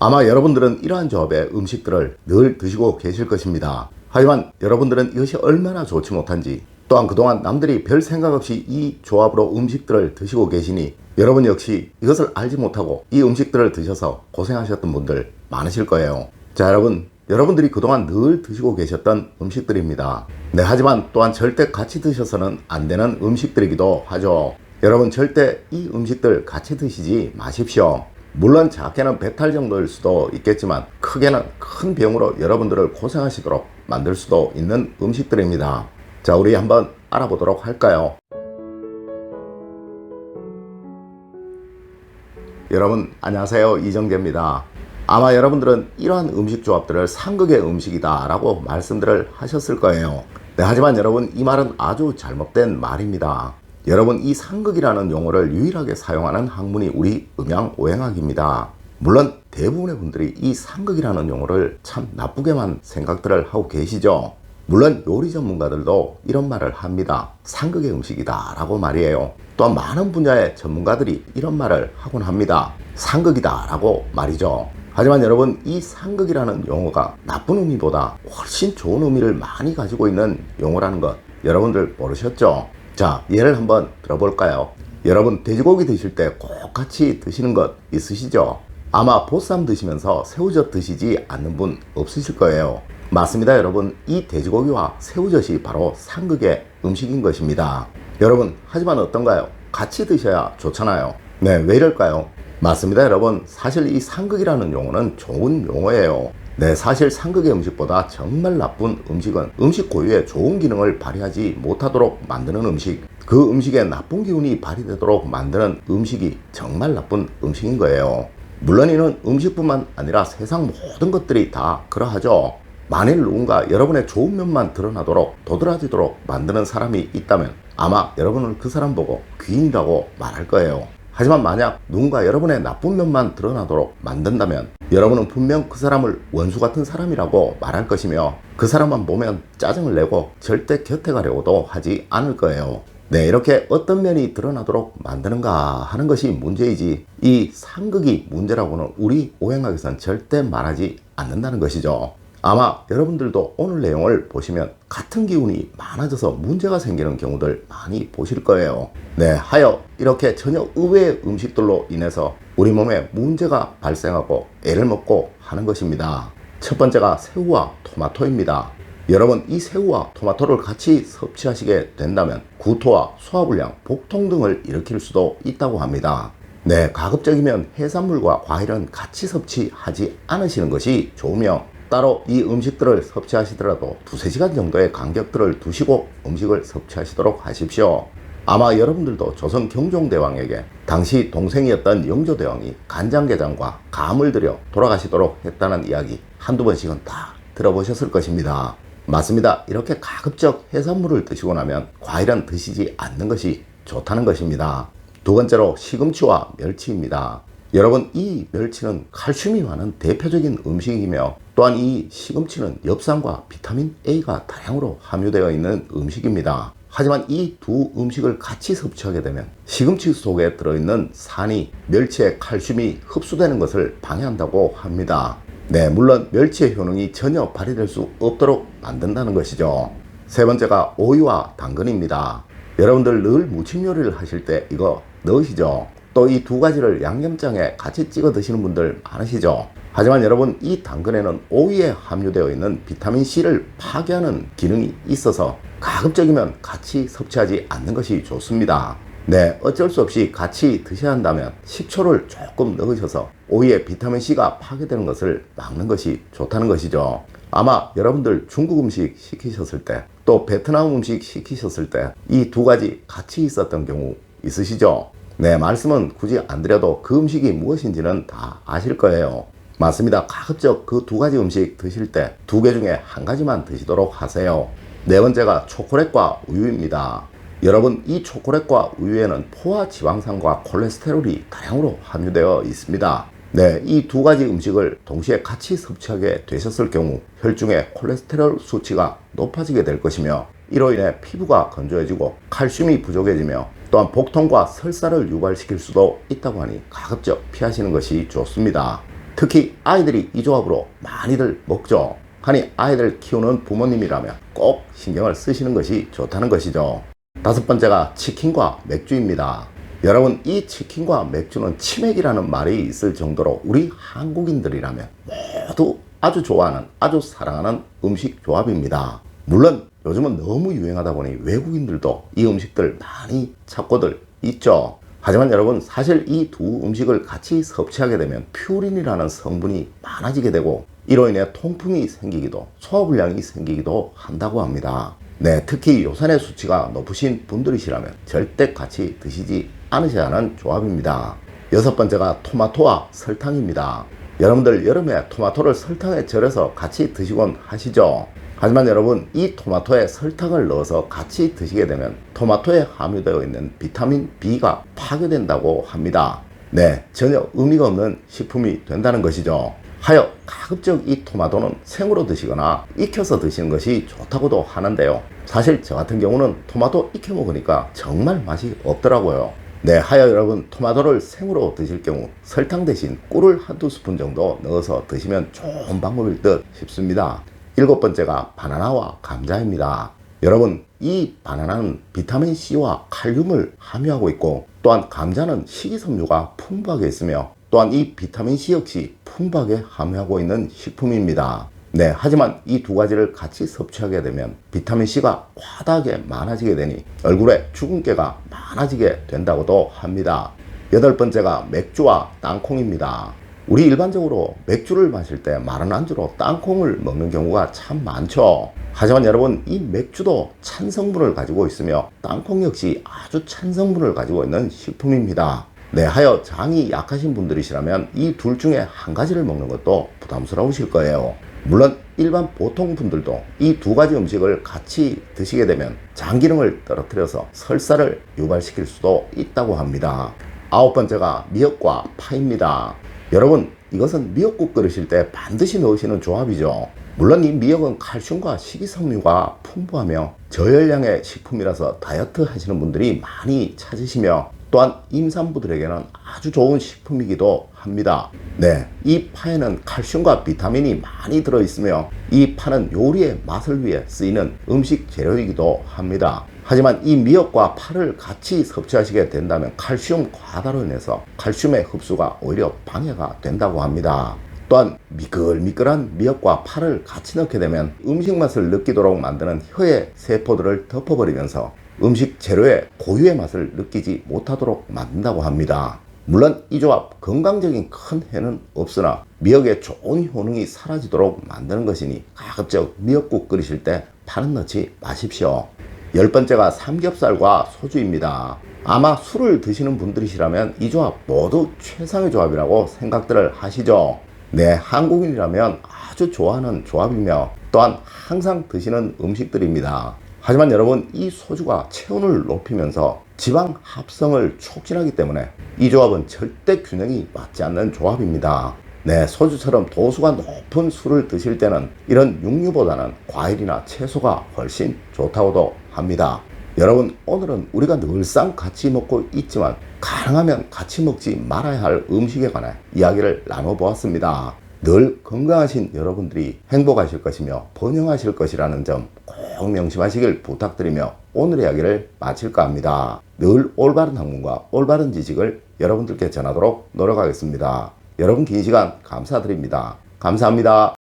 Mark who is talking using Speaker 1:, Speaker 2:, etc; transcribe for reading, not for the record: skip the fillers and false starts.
Speaker 1: 아마 여러분들은 이러한 조합의 음식들을 늘 드시고 계실 것입니다. 하지만 여러분들은 이것이 얼마나 좋지 못한지, 또한 그동안 남들이 별 생각 없이 이 조합으로 음식들을 드시고 계시니 여러분 역시 이것을 알지 못하고 이 음식들을 드셔서 고생하셨던 분들 많으실 거예요. 자, 여러분들이 그동안 늘 드시고 계셨던 음식들입니다. 네, 하지만 또한 절대 같이 드셔서는 안 되는 음식들이기도 하죠. 여러분, 절대 이 음식들 같이 드시지 마십시오. 물론 작게는 배탈 정도일 수도 있겠지만 크게는 큰 병으로 여러분들을 고생하시도록 만들 수도 있는 음식들입니다. 자, 우리 한번 알아보도록 할까요? 여러분 안녕하세요, 이정재입니다. 아마 여러분들은 이러한 음식 조합들을 상극의 음식이다 라고 말씀들을 하셨을 거예요. 네, 하지만 여러분, 이 말은 아주 잘못된 말입니다. 여러분, 이 상극이라는 용어를 유일하게 사용하는 학문이 우리 음양오행학입니다. 물론 대부분의 분들이 이 상극이라는 용어를 참 나쁘게만 생각들을 하고 계시죠. 물론 요리 전문가들도 이런 말을 합니다. 상극의 음식이다 라고 말이에요. 또한 많은 분야의 전문가들이 이런 말을 하곤 합니다. 상극이다 라고 말이죠. 하지만 여러분, 이 상극이라는 용어가 나쁜 의미보다 훨씬 좋은 의미를 많이 가지고 있는 용어라는 것 여러분들 모르셨죠? 자, 예를 한번 들어볼까요? 여러분, 돼지고기 드실 때 꼭 같이 드시는 것 있으시죠? 아마 보쌈 드시면서 새우젓 드시지 않는 분 없으실 거예요. 맞습니다, 여러분. 이 돼지고기와 새우젓이 바로 상극의 음식인 것입니다. 여러분, 하지만 어떤가요? 같이 드셔야 좋잖아요. 네, 왜 이럴까요? 맞습니다, 여러분. 사실 이 상극이라는 용어는 좋은 용어예요. 네, 사실 상극의 음식보다 정말 나쁜 음식은 음식 고유의 좋은 기능을 발휘하지 못하도록 만드는 음식, 그 음식에 나쁜 기운이 발휘되도록 만드는 음식이 정말 나쁜 음식인 거예요. 물론 이는 음식뿐만 아니라 세상 모든 것들이 다 그러하죠. 만일 누군가 여러분의 좋은 면만 드러나도록 도드라지도록 만드는 사람이 있다면 아마 여러분은 그 사람 보고 귀인이라고 말할 거예요. 하지만 만약 누군가 여러분의 나쁜 면만 드러나도록 만든다면 여러분은 분명 그 사람을 원수 같은 사람이라고 말할 것이며 그 사람만 보면 짜증을 내고 절대 곁에 가려고도 하지 않을 거예요. 네, 이렇게 어떤 면이 드러나도록 만드는가 하는 것이 문제이지 이 상극이 문제라고는 우리 오행학에서는 절대 말하지 않는다는 것이죠. 아마 여러분들도 오늘 내용을 보시면 같은 기운이 많아져서 문제가 생기는 경우들 많이 보실 거예요. 네, 하여 이렇게 전혀 의외의 음식들로 인해서 우리 몸에 문제가 발생하고 애를 먹고 하는 것입니다. 첫 번째가 새우와 토마토입니다. 여러분, 이 새우와 토마토를 같이 섭취하시게 된다면 구토와 소화불량, 복통 등을 일으킬 수도 있다고 합니다. 네, 가급적이면 해산물과 과일은 같이 섭취하지 않으시는 것이 좋으며 따로 이 음식들을 섭취하시더라도 2-3시간 정도의 간격들을 두시고 음식을 섭취하시도록 하십시오. 아마 여러분들도 조선 경종대왕에게 당시 동생이었던 영조대왕이 간장게장과 감을 들여 돌아가시도록 했다는 이야기 한두 번씩은 다 들어보셨을 것입니다. 맞습니다. 이렇게 가급적 해산물을 드시고 나면 과일은 드시지 않는 것이 좋다는 것입니다. 두 번째로 시금치와 멸치입니다. 여러분, 이 멸치는 칼슘이 많은 대표적인 음식이며 또한 이 시금치는 엽산과 비타민 A가 다량으로 함유되어 있는 음식입니다. 하지만 이 두 음식을 같이 섭취하게 되면 시금치 속에 들어있는 산이 멸치의 칼슘이 흡수되는 것을 방해한다고 합니다. 네, 물론 멸치의 효능이 전혀 발휘될 수 없도록 만든다는 것이죠. 세 번째가 오이와 당근입니다. 여러분들 늘 무침 요리를 하실 때 이거 넣으시죠? 또 이 두 가지를 양념장에 같이 찍어 드시는 분들 많으시죠? 하지만 여러분, 이 당근에는 오이에 함유되어 있는 비타민C를 파괴하는 기능이 있어서 가급적이면 같이 섭취하지 않는 것이 좋습니다. 네, 어쩔 수 없이 같이 드셔야 한다면 식초를 조금 넣으셔서 오이에 비타민C가 파괴되는 것을 막는 것이 좋다는 것이죠. 아마 여러분들 중국 음식 시키셨을 때 또 베트남 음식 시키셨을 때 이 두 가지 같이 있었던 경우 있으시죠? 네, 말씀은 굳이 안 드려도 그 음식이 무엇인지는 다 아실 거예요. 맞습니다. 가급적 그 두 가지 음식 드실 때 두 개 중에 한 가지만 드시도록 하세요. 네 번째가 초콜릿과 우유입니다. 여러분, 이 초콜릿과 우유에는 포화 지방산과 콜레스테롤이 다량으로 함유되어 있습니다. 네, 이 두 가지 음식을 동시에 같이 섭취하게 되셨을 경우 혈중의 콜레스테롤 수치가 높아지게 될 것이며 이로 인해 피부가 건조해지고 칼슘이 부족해지며 또한 복통과 설사를 유발시킬 수도 있다고 하니 가급적 피하시는 것이 좋습니다. 특히 아이들이 이 조합으로 많이들 먹죠. 하니 아이들 키우는 부모님이라면 꼭 신경을 쓰시는 것이 좋다는 것이죠. 다섯 번째가 치킨과 맥주입니다. 여러분, 이 치킨과 맥주는 치맥이라는 말이 있을 정도로 우리 한국인들이라면 모두 아주 좋아하는, 아주 사랑하는 음식 조합입니다. 물론 요즘은 너무 유행하다 보니 외국인들도 이 음식들 많이 찾고들 있죠. 하지만 여러분, 사실 이 두 음식을 같이 섭취하게 되면 퓨린이라는 성분이 많아지게 되고 이로 인해 통풍이 생기기도, 소화불량이 생기기도 한다고 합니다. 네, 특히 요산의 수치가 높으신 분들이시라면 절대 같이 드시지 않으셔야 하는 조합입니다. 여섯 번째가 토마토와 설탕입니다. 여러분들 여름에 토마토를 설탕에 절여서 같이 드시곤 하시죠. 하지만 여러분, 이 토마토에 설탕을 넣어서 같이 드시게 되면 토마토에 함유되어 있는 비타민 B가 파괴된다고 합니다. 네, 전혀 의미가 없는 식품이 된다는 것이죠. 하여 가급적 이 토마토는 생으로 드시거나 익혀서 드시는 것이 좋다고도 하는데요. 사실 저 같은 경우는 토마토 익혀 먹으니까 정말 맛이 없더라고요. 네, 하여 여러분, 토마토를 생으로 드실 경우 설탕 대신 꿀을 한두 스푼 정도 넣어서 드시면 좋은 방법일 듯 싶습니다. 일곱 번째가 바나나와 감자입니다. 여러분, 이 바나나는 비타민C와 칼륨을 함유하고 있고 또한 감자는 식이섬유가 풍부하게 있으며 또한 이 비타민C 역시 풍부하게 함유하고 있는 식품입니다. 네, 하지만 이 두 가지를 같이 섭취하게 되면 비타민C가 과다하게 많아지게 되니 얼굴에 주근깨가 많아지게 된다고도 합니다. 여덟 번째가 맥주와 땅콩입니다. 우리 일반적으로 맥주를 마실 때 마른 안주로 땅콩을 먹는 경우가 참 많죠. 하지만 여러분, 이 맥주도 찬 성분을 가지고 있으며 땅콩 역시 아주 찬 성분을 가지고 있는 식품입니다. 네, 하여 장이 약하신 분들이시라면 이 둘 중에 한 가지를 먹는 것도 부담스러우실 거예요. 물론 일반 보통 분들도 이 두 가지 음식을 같이 드시게 되면 장 기능을 떨어뜨려서 설사를 유발시킬 수도 있다고 합니다. 아홉 번째가 미역과 파입니다. 여러분, 이것은 미역국 끓이실 때 반드시 넣으시는 조합이죠. 물론 이 미역은 칼슘과 식이섬유가 풍부하며 저열량의 식품이라서 다이어트 하시는 분들이 많이 찾으시며 또한 임산부들에게는 아주 좋은 식품이기도 합니다. 네, 이 파에는 칼슘과 비타민이 많이 들어있으며 이 파는 요리의 맛을 위해 쓰이는 음식 재료이기도 합니다. 하지만 이 미역과 파를 같이 섭취하시게 된다면 칼슘 과다로 인해서 칼슘의 흡수가 오히려 방해가 된다고 합니다. 또한 미끌미끌한 미역과 파를 같이 넣게 되면 음식 맛을 느끼도록 만드는 혀의 세포들을 덮어버리면서 음식 재료의 고유의 맛을 느끼지 못하도록 만든다고 합니다. 물론 이 조합 건강적인 큰 해는 없으나 미역의 좋은 효능이 사라지도록 만드는 것이니 가급적 미역국 끓이실 때 파는 넣지 마십시오. 열 번째가 삼겹살과 소주입니다. 아마 술을 드시는 분들이시라면 이 조합 모두 최상의 조합이라고 생각들을 하시죠. 네, 한국인이라면 아주 좋아하는 조합이며 또한 항상 드시는 음식들입니다. 하지만 여러분, 이 소주가 체온을 높이면서 지방 합성을 촉진하기 때문에 이 조합은 절대 균형이 맞지 않는 조합입니다. 네, 소주처럼 도수가 높은 술을 드실 때는 이런 육류보다는 과일이나 채소가 훨씬 좋다고도 합니다. 여러분, 오늘은 우리가 늘상 같이 먹고 있지만 가능하면 같이 먹지 말아야 할 음식에 관해 이야기를 나눠보았습니다. 늘 건강하신 여러분들이 행복하실 것이며 번영하실 것이라는 점 꼭 명심하시길 부탁드리며 오늘의 이야기를 마칠까 합니다. 늘 올바른 학문과 올바른 지식을 여러분들께 전하도록 노력하겠습니다. 여러분, 긴 시간 감사드립니다. 감사합니다.